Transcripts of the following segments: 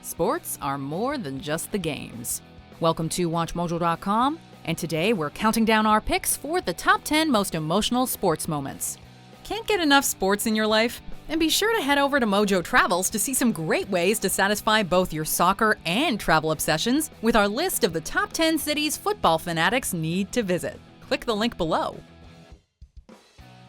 Sports are more than just the games. Welcome to WatchMojo.com, and today we're counting down our picks for the top 10 most emotional sports moments. Can't get enough sports in your life? And be sure to head over to Mojo Travels to see some great ways to satisfy both your soccer and travel obsessions with our list of the top 10 cities football fanatics need to visit. Click the link below.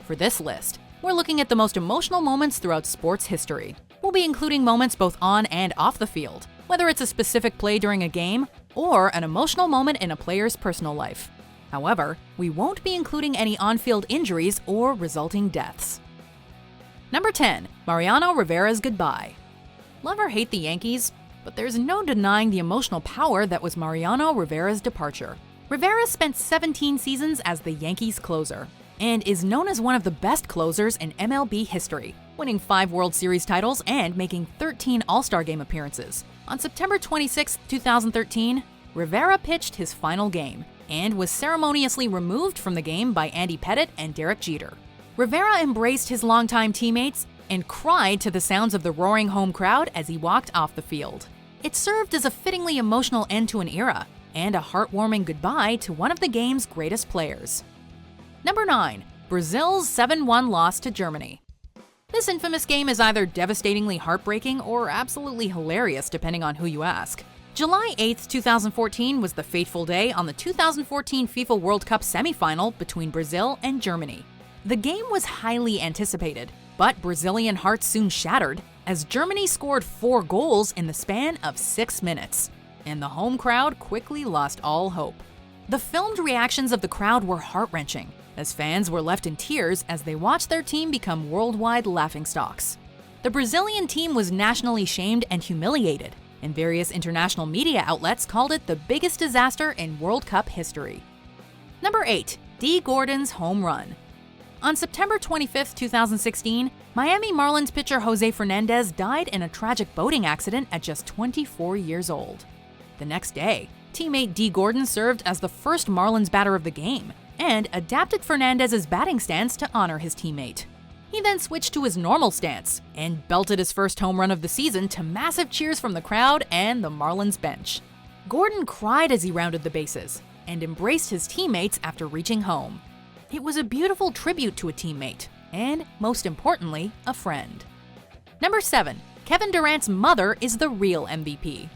For this list, we're looking at the most emotional moments throughout sports history. We'll be including moments both on and off the field, whether it's a specific play during a game or an emotional moment in a player's personal life. However, we won't be including any on-field injuries or resulting deaths. Number 10. Mariano Rivera's goodbye. Love or hate the Yankees, but there's no denying the emotional power that was Mariano Rivera's departure. Rivera spent 17 seasons as the Yankees closer, and is known as one of the best closers in MLB history, winning 5 World Series titles and making 13 All-Star Game appearances. On September 26, 2013, Rivera pitched his final game and was ceremoniously removed from the game by Andy Pettitte and Derek Jeter. Rivera embraced his longtime teammates and cried to the sounds of the roaring home crowd as he walked off the field. It served as a fittingly emotional end to an era and a heartwarming goodbye to one of the game's greatest players. Number 9. Brazil's 7-1 loss to Germany. This infamous game is either devastatingly heartbreaking or absolutely hilarious depending on who you ask. July 8, 2014 was the fateful day on the 2014 FIFA World Cup semifinal between Brazil and Germany. The game was highly anticipated, but Brazilian hearts soon shattered as Germany scored 4 goals in the span of 6 minutes, and the home crowd quickly lost all hope. The filmed reactions of the crowd were heart-wrenching, as fans were left in tears as they watched their team become worldwide laughingstocks. The Brazilian team was nationally shamed and humiliated, and various international media outlets called it the biggest disaster in World Cup history. Number 8. Dee Gordon's home run. On September 25, 2016, Miami Marlins pitcher Jose Fernandez died in a tragic boating accident at just 24 years old. The next day, teammate Dee Gordon served as the first Marlins batter of the game and adapted Fernandez's batting stance to honor his teammate. He then switched to his normal stance and belted his first home run of the season to massive cheers from the crowd and the Marlins bench. Gordon cried as he rounded the bases and embraced his teammates after reaching home. It was a beautiful tribute to a teammate and, most importantly, a friend. Number 7. Kevin Durant's mother is the real MVP.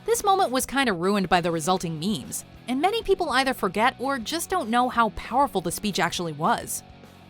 This moment was kind of ruined by the resulting memes, and many people either forget or just don't know how powerful the speech actually was.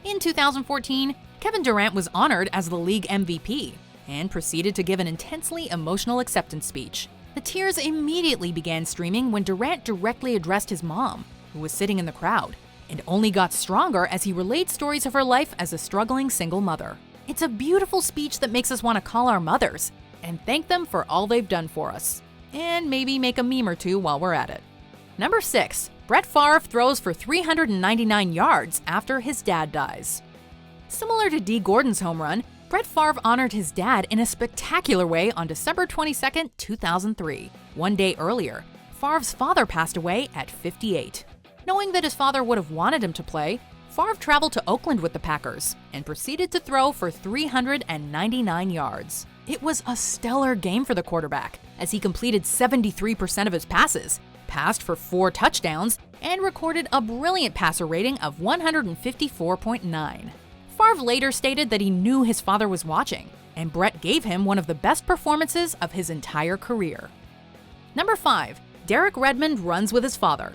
In 2014, Kevin Durant was honored as the league MVP and proceeded to give an intensely emotional acceptance speech. The tears immediately began streaming when Durant directly addressed his mom, who was sitting in the crowd, and only got stronger as he relayed stories of her life as a struggling single mother. It's a beautiful speech that makes us want to call our mothers and thank them for all they've done for us, and maybe make a meme or two while we're at it. Number 6. Brett Favre throws for 399 yards after his dad dies. Similar to Dee Gordon's home run, Brett Favre honored his dad in a spectacular way on December 22, 2003. One day earlier, Favre's father passed away at 58. Knowing that his father would have wanted him to play, Favre traveled to Oakland with the Packers and proceeded to throw for 399 yards. It was a stellar game for the quarterback, as he completed 73% of his passes, passed for 4 touchdowns, and recorded a brilliant passer rating of 154.9. Favre later stated that he knew his father was watching, and Brett gave him one of the best performances of his entire career. Number 5. Derek Redmond runs with his father.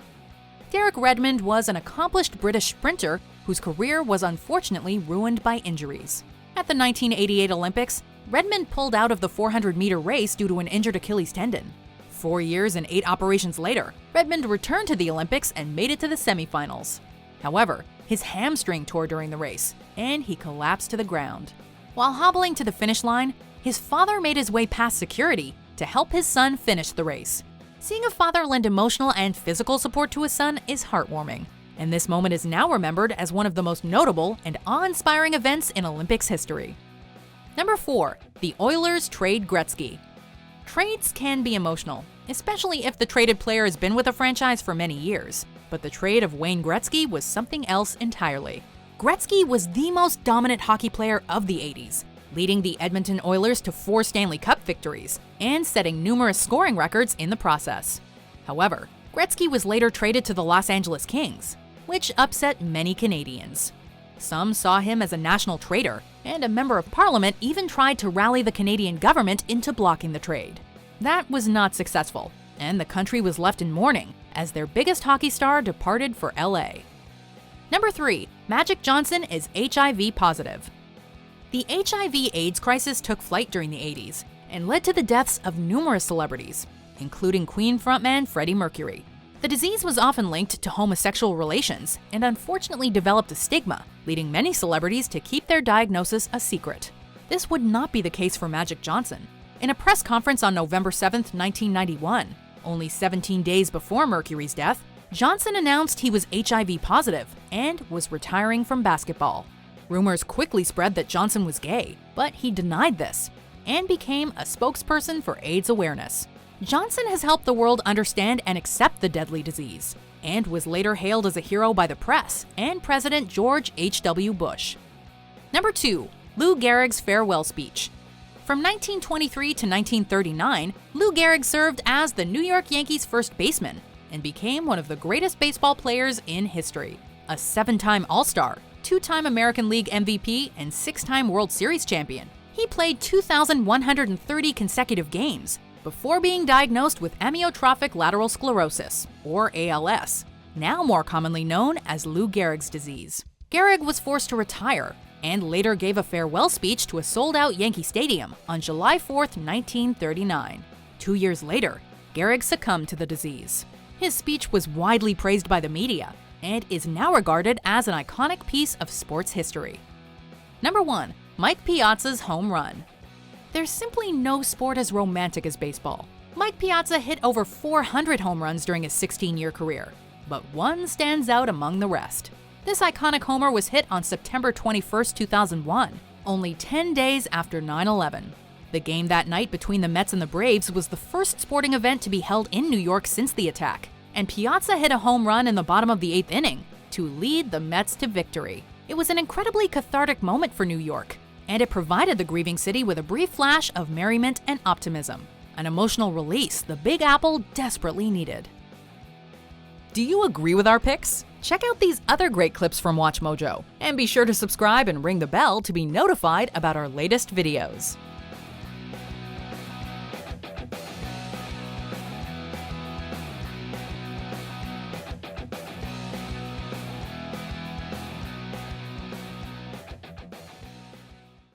Derek Redmond was an accomplished British sprinter whose career was unfortunately ruined by injuries. At the 1988 Olympics, Redmond pulled out of the 400-meter race due to an injured Achilles tendon. 4 years and 8 operations later, Redmond returned to the Olympics and made it to the semifinals. However, his hamstring tore during the race, and he collapsed to the ground. While hobbling to the finish line, his father made his way past security to help his son finish the race. Seeing a father lend emotional and physical support to his son is heartwarming, and this moment is now remembered as one of the most notable and awe-inspiring events in Olympics history. Number 4. The Oilers trade Gretzky. Trades can be emotional, especially if the traded player has been with a franchise for many years, but the trade of Wayne Gretzky was something else entirely. Gretzky was the most dominant hockey player of the 80s, leading the Edmonton Oilers to 4 Stanley Cup victories and setting numerous scoring records in the process. However, Gretzky was later traded to the Los Angeles Kings, which upset many Canadians. Some saw him as a national traitor, and a member of parliament even tried to rally the Canadian government into blocking the trade. That was not successful, and the country was left in mourning as their biggest hockey star departed for LA. Number 3. Magic Johnson is HIV positive. The HIV/AIDS crisis took flight during the 80s and led to the deaths of numerous celebrities, including Queen frontman Freddie Mercury. The disease was often linked to homosexual relations and unfortunately developed a stigma, leading many celebrities to keep their diagnosis a secret. This would not be the case for Magic Johnson. In a press conference on November 7, 1991, only 17 days before Mercury's death, Johnson announced he was HIV positive and was retiring from basketball. Rumors quickly spread that Johnson was gay, but he denied this and became a spokesperson for AIDS awareness. Johnson has helped the world understand and accept the deadly disease, and was later hailed as a hero by the press and President George H.W. Bush. Number 2. Lou Gehrig's farewell speech. From 1923 to 1939, Lou Gehrig served as the New York Yankees' first baseman and became one of the greatest baseball players in history. A 7-time All-Star, 2-time American League MVP, and 6-time World Series champion, he played 2,130 consecutive games before being diagnosed with amyotrophic lateral sclerosis, or ALS, now more commonly known as Lou Gehrig's disease. Gehrig was forced to retire and later gave a farewell speech to a sold-out Yankee Stadium on July 4, 1939. 2 years later, Gehrig succumbed to the disease. His speech was widely praised by the media and is now regarded as an iconic piece of sports history. Number 1. Mike Piazza's home run. There's simply no sport as romantic as baseball. Mike Piazza hit over 400 home runs during his 16-year career, but one stands out among the rest. This iconic homer was hit on September 21, 2001, only 10 days after 9/11. The game that night between the Mets and the Braves was the first sporting event to be held in New York since the attack, and Piazza hit a home run in the bottom of the 8th inning to lead the Mets to victory. It was an incredibly cathartic moment for New York, and it provided the grieving city with a brief flash of merriment and optimism, an emotional release the Big Apple desperately needed. Do you agree with our picks? Check out these other great clips from WatchMojo, and be sure to subscribe and ring the bell to be notified about our latest videos.